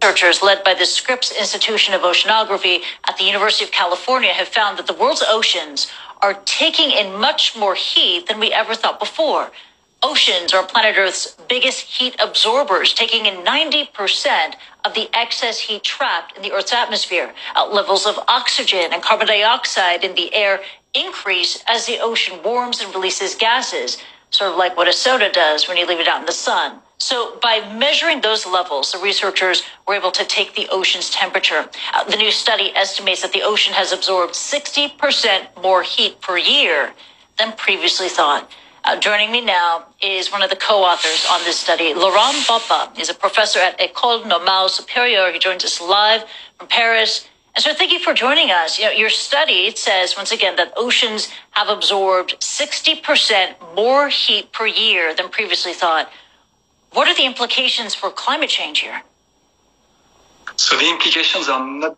Researchers led by the Scripps Institution of Oceanography at the University of California have found that the world's oceans are taking in much more heat than we ever thought before. Oceans are planet Earth's biggest heat absorbers, taking in 90% of the excess heat trapped in the Earth's atmosphere. Levels of oxygen and carbon dioxide in the air increase as the ocean warms and releases gases, sort of like what a soda does when you leave it out in the sun. So by measuring those levels, the researchers were able to take the ocean's temperature. The new study estimates that the ocean has absorbed 60% more heat per year than previously thought. Joining me now is one of the co-authors on this study, Laurent Boppa. He's a professor at École Normale Supérieure. He joins us live from Paris. And so thank you for joining us. Your study says, once again, that oceans have absorbed 60% more heat per year than previously thought. What are the implications for climate change here? So the implications are not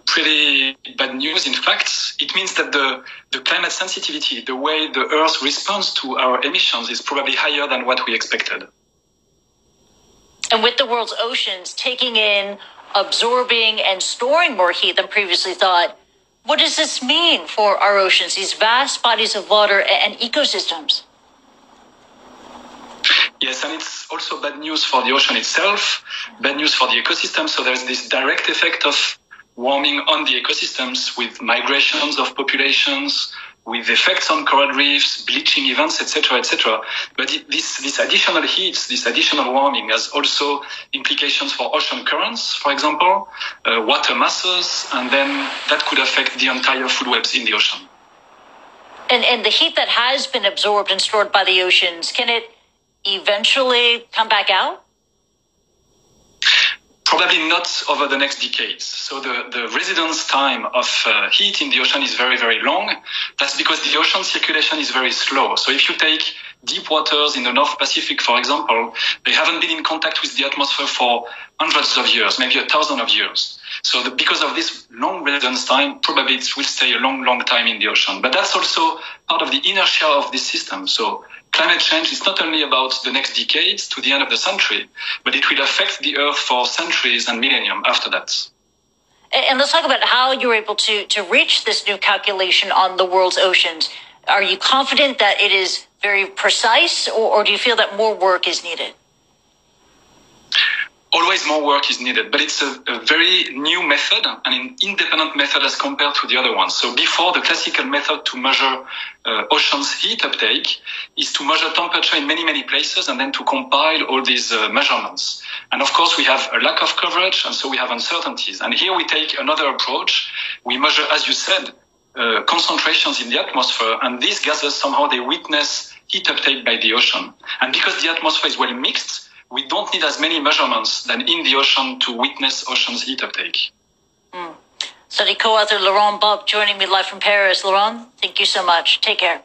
pretty bad news. In fact, it means that the climate sensitivity, the way the Earth responds to our emissions, is probably higher than what we expected. And with the world's oceans taking in, absorbing, and storing more heat than previously thought, what does this mean for our oceans, these vast bodies of water and ecosystems? Yes, and it's also bad news for the ocean itself, bad news for the ecosystem. So there's this direct effect of warming on the ecosystems with migrations of populations, with effects on coral reefs, bleaching events, etc., etc. But this additional heat, this additional warming has also implications for ocean currents, for example, water masses, and then that could affect the entire food webs in the ocean. And the heat that has been absorbed and stored by the oceans, can it eventually come back out? Probably not over the next decades. So the residence time of heat in the ocean is very, very long. That's because the ocean circulation is very slow. So if you take deep waters in the North Pacific, for example, they haven't been in contact with the atmosphere for hundreds of years, maybe 1,000 of years. So because of this long residence time, probably it will stay a long, long time in the ocean. But that's also part of the inertia of this system. So climate change is not only about the next decades to the end of the century, but it will affect the Earth for centuries and millennium after that. And let's talk about how you were able to reach this new calculation on the world's oceans. Are you confident that it is very precise, or do you feel that more work is needed? Always more work is needed, but it's a very new method and an independent method as compared to the other ones. So before, the classical method to measure ocean's heat uptake is to measure temperature in many, many places and then to compile all these measurements. And of course, we have a lack of coverage, and so we have uncertainties. And here we take another approach. We measure, as you said, concentrations in the atmosphere, and these gases somehow they witness heat uptake by the ocean. And because the atmosphere is well mixed, we don't need as many measurements than in the ocean to witness ocean's heat uptake. Study co-author Laurent Boppa joining me live from Paris. Laurent, thank you so much. Take care.